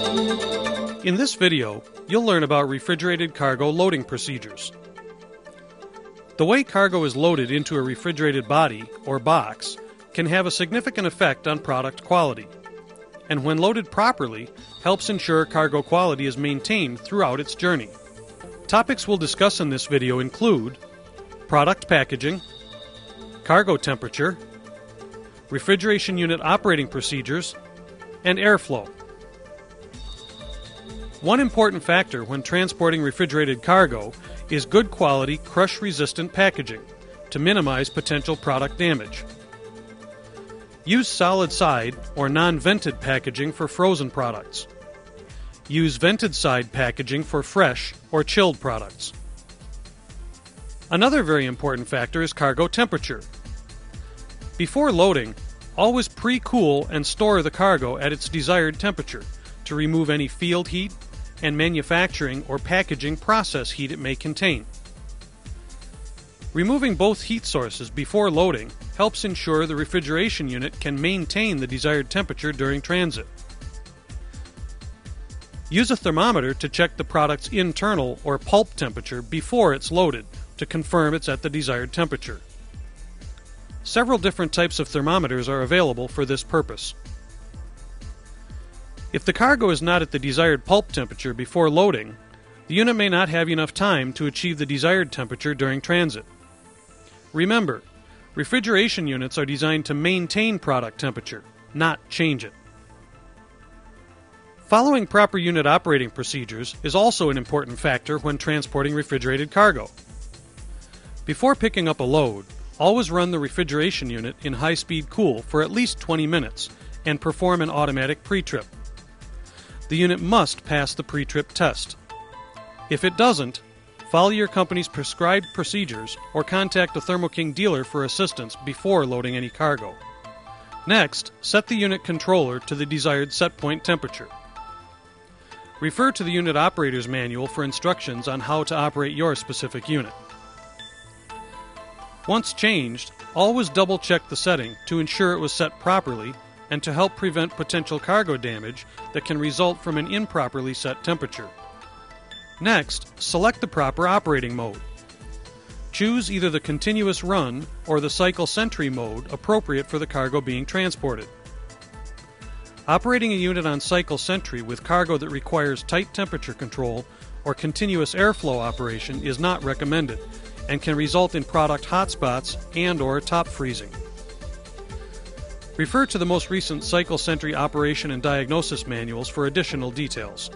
In this video, you'll learn about refrigerated cargo loading procedures. The way cargo is loaded into a refrigerated body, or box, can have a significant effect on product quality, and when loaded properly, helps ensure cargo quality is maintained throughout its journey. Topics we'll discuss in this video include product packaging, cargo temperature, refrigeration unit operating procedures, and airflow. One important factor when transporting refrigerated cargo is good quality crush-resistant packaging to minimize potential product damage. Use solid side or non-vented packaging for frozen products. Use vented side packaging for fresh or chilled products. Another very important factor is cargo temperature. Before loading, always pre-cool and store the cargo at its desired temperature to remove any field heat and manufacturing or packaging process heat it may contain. Removing both heat sources before loading helps ensure the refrigeration unit can maintain the desired temperature during transit. Use a thermometer to check the product's internal or pulp temperature before it's loaded to confirm it's at the desired temperature. Several different types of thermometers are available for this purpose. If the cargo is not at the desired pulp temperature before loading, the unit may not have enough time to achieve the desired temperature during transit. Remember, refrigeration units are designed to maintain product temperature, not change it. Following proper unit operating procedures is also an important factor when transporting refrigerated cargo. Before picking up a load, always run the refrigeration unit in high-speed cool for at least 20 minutes and perform an automatic pre-trip. The unit must pass the pre-trip test. If it doesn't, follow your company's prescribed procedures or contact a Thermo King dealer for assistance before loading any cargo. Next, set the unit controller to the desired set point temperature. Refer to the unit operator's manual for instructions on how to operate your specific unit. Once changed, always double-check the setting to ensure it was set properly and to help prevent potential cargo damage that can result from an improperly set temperature. Next, select the proper operating mode. Choose either the continuous run or the cycle sentry mode appropriate for the cargo being transported. Operating a unit on cycle sentry with cargo that requires tight temperature control or continuous airflow operation is not recommended and can result in product hotspots and/or top freezing. Refer to the most recent cycle sentry operation and diagnosis manuals for additional details.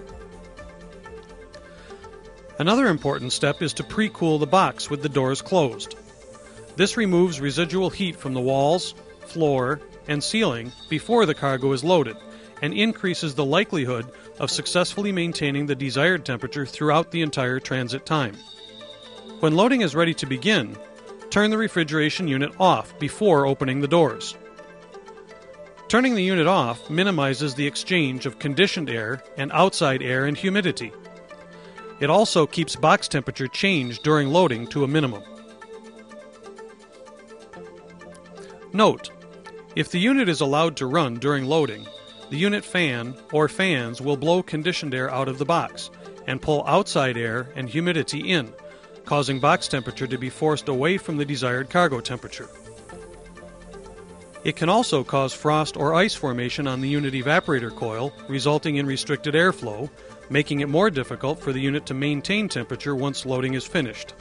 Another important step is to pre-cool the box with the doors closed. This removes residual heat from the walls, floor, and ceiling before the cargo is loaded and increases the likelihood of successfully maintaining the desired temperature throughout the entire transit time. When loading is ready to begin, turn the refrigeration unit off before opening the doors. Turning the unit off minimizes the exchange of conditioned air and outside air and humidity. It also keeps box temperature changed during loading to a minimum. Note: if the unit is allowed to run during loading, the unit fan or fans will blow conditioned air out of the box and pull outside air and humidity in, causing box temperature to be forced away from the desired cargo temperature. It can also cause frost or ice formation on the unit evaporator coil, resulting in restricted airflow, making it more difficult for the unit to maintain temperature once loading is finished.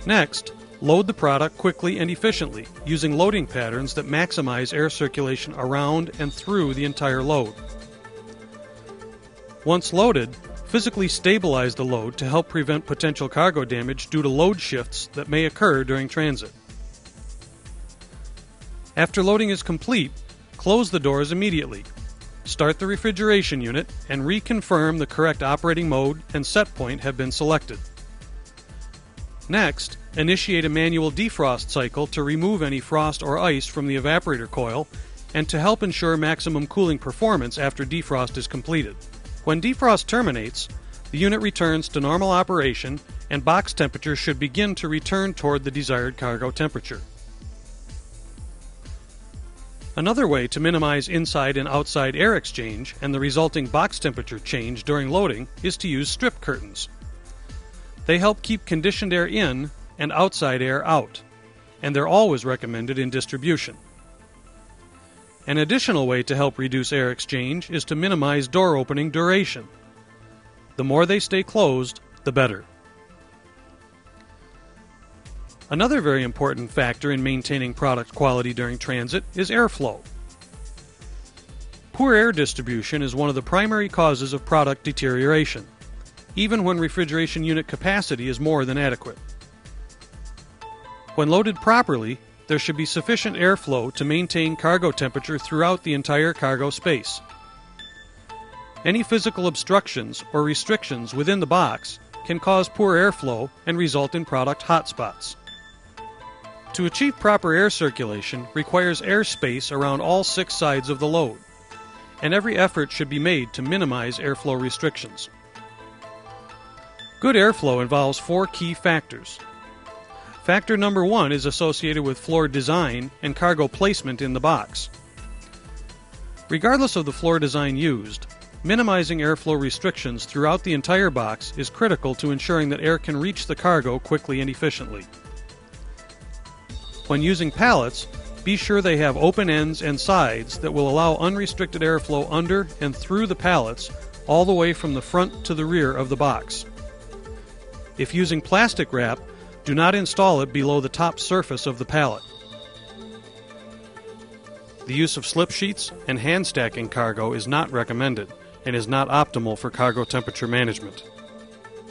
Next, load the product quickly and efficiently, using loading patterns that maximize air circulation around and through the entire load. Once loaded, physically stabilize the load to help prevent potential cargo damage due to load shifts that may occur during transit. After loading is complete, close the doors immediately. Start the refrigeration unit and reconfirm the correct operating mode and set point have been selected. Next, initiate a manual defrost cycle to remove any frost or ice from the evaporator coil and to help ensure maximum cooling performance after defrost is completed. When defrost terminates, the unit returns to normal operation and box temperature should begin to return toward the desired cargo temperature. Another way to minimize inside and outside air exchange and the resulting box temperature change during loading is to use strip curtains. They help keep conditioned air in and outside air out, and they're always recommended in distribution. An additional way to help reduce air exchange is to minimize door opening duration. The more they stay closed, the better. Another very important factor in maintaining product quality during transit is airflow. Poor air distribution is one of the primary causes of product deterioration, even when refrigeration unit capacity is more than adequate. When loaded properly, there should be sufficient airflow to maintain cargo temperature throughout the entire cargo space. Any physical obstructions or restrictions within the box can cause poor airflow and result in product hotspots. To achieve proper air circulation requires airspace around all 6 sides of the load, and every effort should be made to minimize airflow restrictions. Good airflow involves 4 key factors. Factor number 1 is associated with floor design and cargo placement in the box. Regardless of the floor design used, minimizing airflow restrictions throughout the entire box is critical to ensuring that air can reach the cargo quickly and efficiently. When using pallets, be sure they have open ends and sides that will allow unrestricted airflow under and through the pallets all the way from the front to the rear of the box. If using plastic wrap, do not install it below the top surface of the pallet. The use of slip sheets and hand stacking cargo is not recommended and is not optimal for cargo temperature management.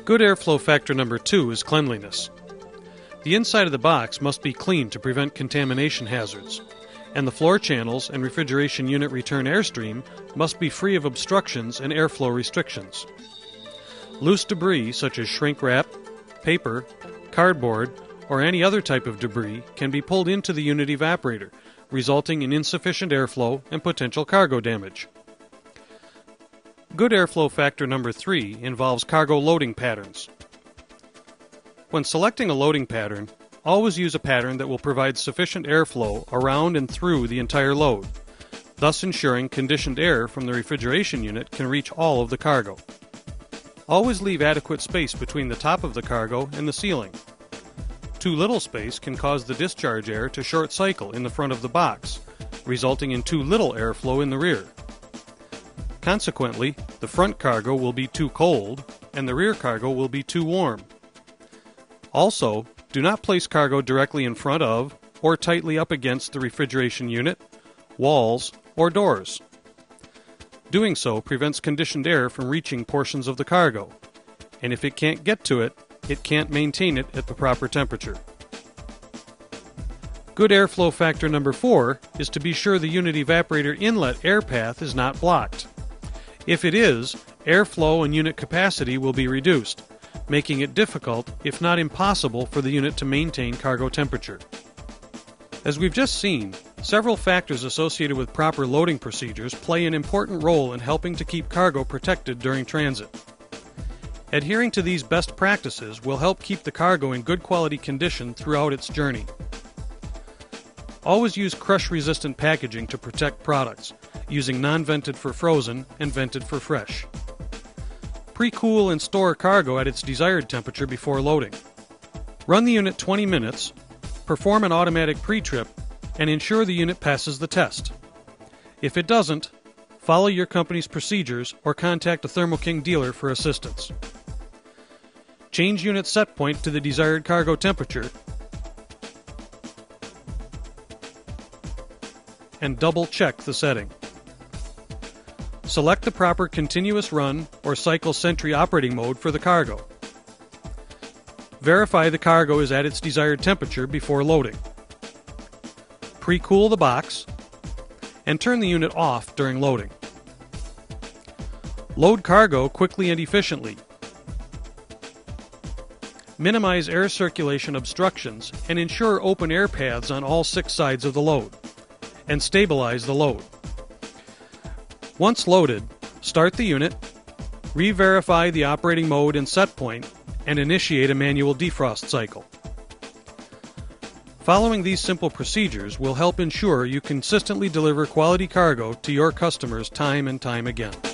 Good airflow factor number 2 is cleanliness. The inside of the box must be clean to prevent contamination hazards, and the floor channels and refrigeration unit return airstream must be free of obstructions and airflow restrictions. Loose debris such as shrink wrap, paper, cardboard, or any other type of debris can be pulled into the unit evaporator, resulting in insufficient airflow and potential cargo damage. Good airflow factor number 3 involves cargo loading patterns. When selecting a loading pattern, always use a pattern that will provide sufficient airflow around and through the entire load, thus ensuring conditioned air from the refrigeration unit can reach all of the cargo. Always leave adequate space between the top of the cargo and the ceiling. Too little space can cause the discharge air to short cycle in the front of the box, resulting in too little airflow in the rear. Consequently, the front cargo will be too cold and the rear cargo will be too warm. Also, do not place cargo directly in front of or tightly up against the refrigeration unit, walls, or doors. Doing so prevents conditioned air from reaching portions of the cargo, and if it can't get to it, it can't maintain it at the proper temperature. Good airflow factor number 4 is to be sure the unit evaporator inlet air path is not blocked. If it is, airflow and unit capacity will be reduced, making it difficult, if not impossible, for the unit to maintain cargo temperature. As we've just seen, several factors associated with proper loading procedures play an important role in helping to keep cargo protected during transit. Adhering to these best practices will help keep the cargo in good quality condition throughout its journey. Always use crush-resistant packaging to protect products, using non-vented for frozen and vented for fresh. Pre-cool and store cargo at its desired temperature before loading. Run the unit 20 minutes, perform an automatic pre-trip, and ensure the unit passes the test. If it doesn't, follow your company's procedures or contact a Thermo King dealer for assistance. Change unit set point to the desired cargo temperature and double-check the setting. Select the proper continuous run or cycle sentry operating mode for the cargo. Verify the cargo is at its desired temperature before loading. Pre-cool the box and turn the unit off during loading. Load cargo quickly and efficiently. Minimize air circulation obstructions and ensure open air paths on all 6 sides of the load, and stabilize the load. Once loaded, start the unit, re-verify the operating mode and set point, and initiate a manual defrost cycle. Following these simple procedures will help ensure you consistently deliver quality cargo to your customers time and time again.